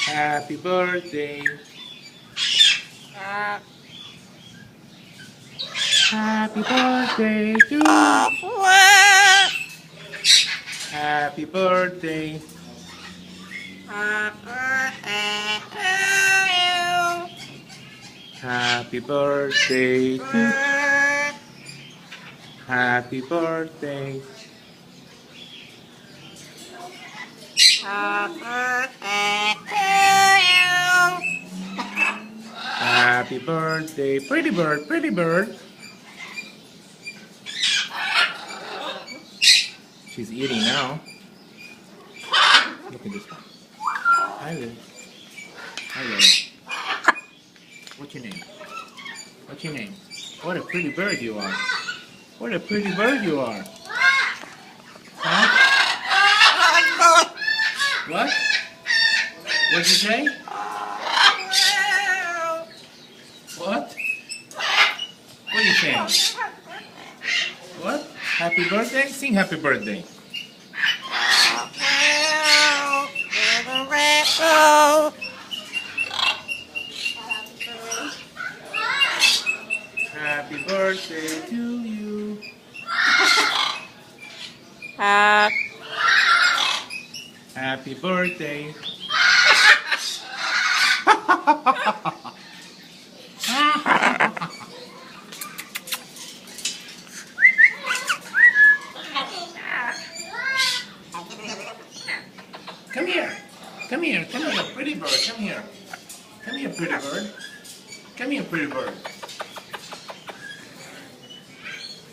Happy birthday. Happy birthday to you. Happy birthday. Happy birthday to Happy birthday. Happy birthday. Pretty bird, pretty bird. She's eating now. Look at this one. Hi, Lily. Hi, Lily. What's your name? What's your name? What a pretty bird you are. What a pretty bird you are. Huh? What? What'd you say? What? What are you saying? What? Happy birthday? Sing happy birthday. Happy birthday to you. Happy birthday. Come here. Come here. Come here, pretty bird. Come here. Come here, pretty bird. Come here, pretty bird.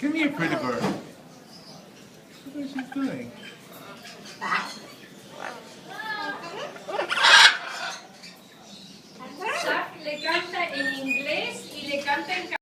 Come here, pretty bird. What is she doing? Le canta en inglés y le canta en